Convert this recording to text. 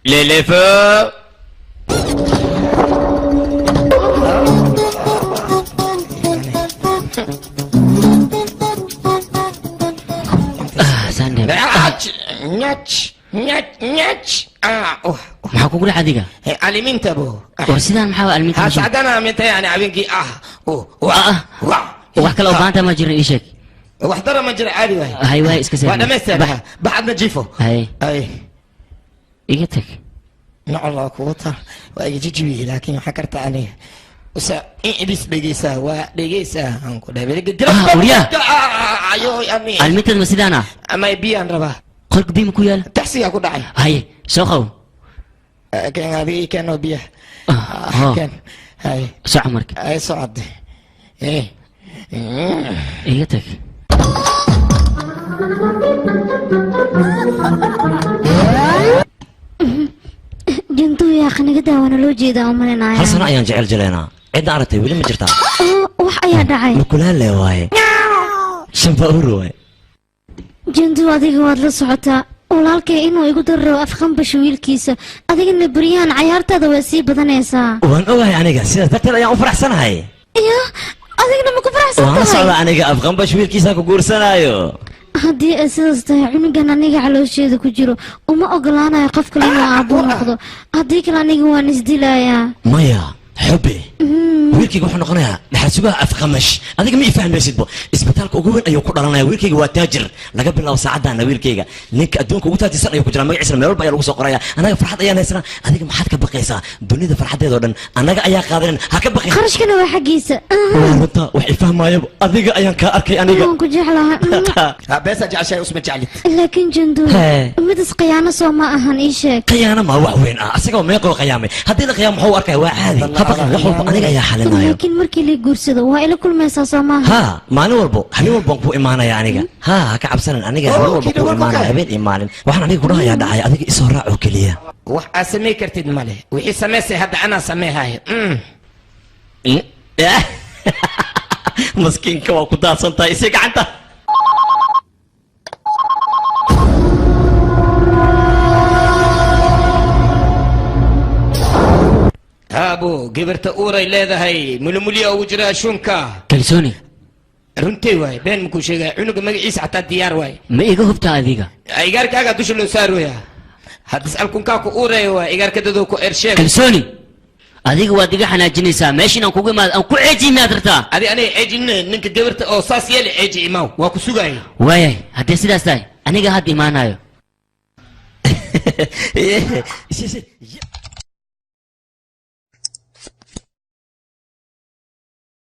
ليليفو ساندي نياتش maxaa kugu dhacay adiga aliminta bo war sidaan maxaa aliminta hasadana minta yani habeenki wax kale oo baanta ma jiro ii sheeg wax dara ma jiro caadi waay hay waay iska soo waa dhameystaa baxadna jifo hay iga tag nacala kuwata waa iga jijibi laakiin waxa karta aniga usa ibis dhegeysa waa dhegeysa aan ku dhaabay ayo ami aliminta ma sidaana ama biyaan rabaa qolka biyo ku yaal taxsiga ku dhacay hay soo qaw كان هذه كانوا بيه كان هاي ساعة مرك هاي صعد ايه ايتك جنتو يا اخي نقدا وانا لو جيدا ومننا هل سنة ايان جعل جلينا عندنا عرتي ولا ما جرتها وح ايا دعي مكلها اللي واي شنبا واي جنتو هذه واد لا سocota walaalkay inuu igu daro afqan basho wiilkiisa adigana buriyaan ciyaartada way sii badanaysaa waan ogahay aniga sida darteed ayaan u faraxsanahay iyo adigana ma ku faraxsanahay waan socda aniga afqan basho wiilkiisa ku guursanayo haddii ay sidaas tahay cunugan aniga caloosheeda ku jiro uma ogolaanayo qof kale inuu aabbo noqdo haddii kale aniga waan isdilayaa maya حبي ويلكي وحنا قناها لحسبها أفخمش هذيك ما يفهم بيسيدبو إسبتالك أقول أيوة كلنا ويلكي وتاجر لقبل الله سعدنا أنا ويلكي لينك أدونك وقتها سنة يكون جرام يعيش من الأول بيا لوسق قرايا أنا فرحت أيام هالسنة هذيك ما حد كبقيسة دنيا فرحت هذا أنا أيام قادرين هكبقي خرج كنا وحقيسة والله وحيفهم ما يبغى هذيك أيام كأركي أنا كنت جحلها بس أجعل شيء اسمه جعلت لكن جندو مدس قيانة سو ما أهان إيشك قيانة ما هو وين أسيقه ما يقول قيامي هذه القيام هو أركي وعادي aniga ayaa xalinaayo laakiin markii la guursado waa ila kulmaysaa Soomaaliya ha maalin walbo ku imaanaya aniga ha ka cabsanan aniga habeen walbo ku imaanaya habeen imaanin waxaan aniga ku dhahayaa dhacay adiga isoo raac oo kaliya wax aad samee kartid male wixii sameysay hadda ana sameehay maskiinka waa ku daadsantahay isii gacanta هابو قبرت أوري لهذا ملموليا وجرا شونكا كلسوني runtii waay been muku sheegay cunuga magaciisa xataa diyaar waay ma iga hubta adiga igaarkaaga dusha loo saaraya hadda salkunkaa ku uuray waay igaarka dadoo ku ersheeg kalsooni adiga waad iga xanaajinaysaa meesha inaan kugu imaado aan ku ceeji maad rabtaa adi anay ceejin ninka gabarta oo saas yeeli ceeji imaaw waa ku sugaayay waayay haddii sidaas tahay aniga hadda imaanayo